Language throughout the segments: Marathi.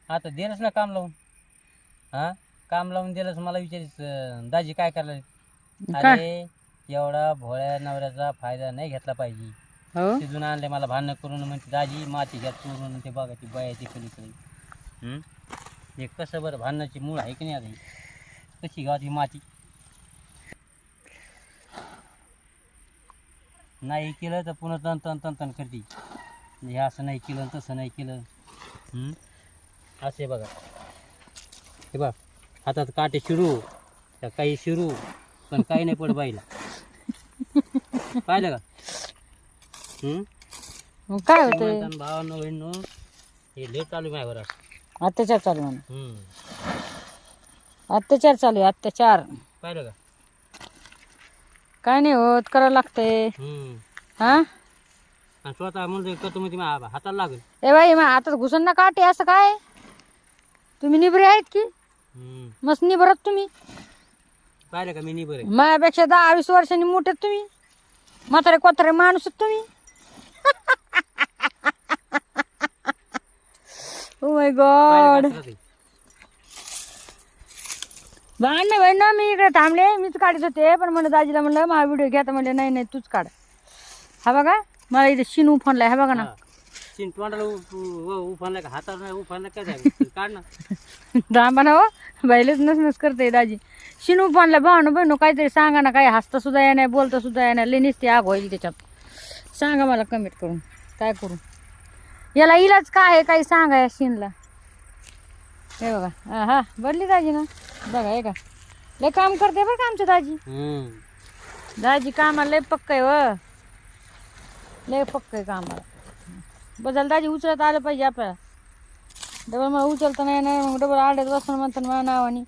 आता दिलंच ना काम लावून. हा, काम लावून दिलंच. मला विचारिस दाजी काय करणार? अरे एवढा भोळ्या नवऱ्याचा फायदा नाही घेतला पाहिजे. हो तिथून आणले मला भांडणं करून, म्हणते दाजी माती घ्या चोरून, ते बघा ती बाया ती पलीकडे. हे कसं बरं भांडणाची मूळ आहे की नाही? आता ही कशी गावात माती नाही केलं तर पुन्हा तन तन तन तन करते. हे असं नाही केलं तसं नाही केलं. असे बघा, हे बघ हातात काटे शिरू त्या काही शिरू, पण काही नाही पड बाईला. पाहिलं का? मग काय होतं? भावांनो बहिणींनो, हे लेट चालू आहे माझ्यावर. अत्याचार चालू आहे, अत्याचार चालू आहे, अत्याचार. पाहिलं का? काय नाही होत, करावं लागतंय. हा, आणि स्वतः म्हणतो करतो म्हणजे माझ्या हाताला लागेल. ए बाई मग हातात घुसन ना काटे, असं काय? तुम्ही निबरे आहेत की? मस्त निबरत तुम्ही. पाहिलं का? मी नाही बरं माझ्यापेक्षा 10-20 वर्षांनी मोठे तुम्ही. म्हातारे कोतारे माणूस तुम्ही. Oh my God. भांडण भाई ना, मी इकडे थांबले, मीच काढत होते, पण म्हणलं दाजीला म्हणलं माझा व्हिडिओ घ्या, तर म्हणले नाही नाही तूच काढ. हा बघा, मला इथे शिन उफानलाय, हा बघा ना. चिन तोंडाला उफानला का हाताला नाही उफानला काय झालं? काढ ना. थांबा ना हो, बैलच नसनस करते दाजी. शिन उफानला भावनो बहिणो काहीतरी सांगा ना. काही हसता सुद्धा या नाही, बोलता सुद्धा या नाही, लेनीच ती आग होईल त्याच्यात. सांगा मला कमेंट करून, काय करू याला? इलाज काय आहे काही सांगा या शिनला. हे बघा, हा बदली दाजी ना, बघा हे का लय काम करते बरं का आमच्या दाजी. दाजी कामाला लय पक्क आहे व, लय पक्क आहे कामाला. बदल दाजी उचलत आलं पाहिजे आपल्याला. डबल मला उचलता नाही नाही, मग डबल आड्यात बसून म्हणतात माझ्या नावाने,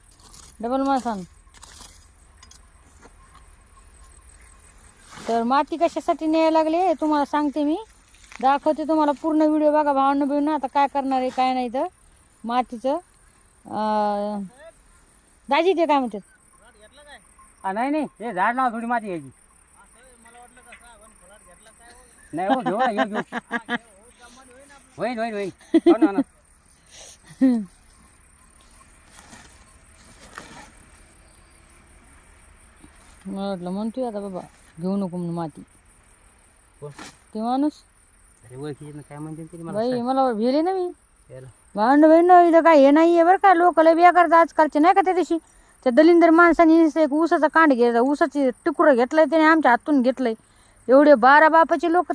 डबल मला सांग. तर माती कशासाठी न्यायला लागले तुम्हाला सांगते मी, दाखवते तुम्हाला पूर्ण व्हिडिओ बघा भावना बिवणं. आता काय करणार आहे काय नाही तर मातीचं. दाजी ते काय म्हणतात? नाही नाही, हे झाड नाव थोडी माती घ्यायची नाही हो. घेऊ ना, घेऊ होईन होईन होईन. हो ना ना. मला वाटलं म्हणतोय आता बाबा घेऊ नको म्हणून माती. ते माणूस काय म्हणते बाई मला भेले ना मी. भांड बहीण इथं काय हे नाहीये बरं का. लोक लय बिया करतात आजकालचे नाही का. त्या दिवशी त्या दलिंदर माणसाने एक ऊसाचा कांड घ्यायचा, ऊसाची तुकडं घेतलंय त्याने आमच्या हातून घेतलंय. एवढे 12 बापाचे लोक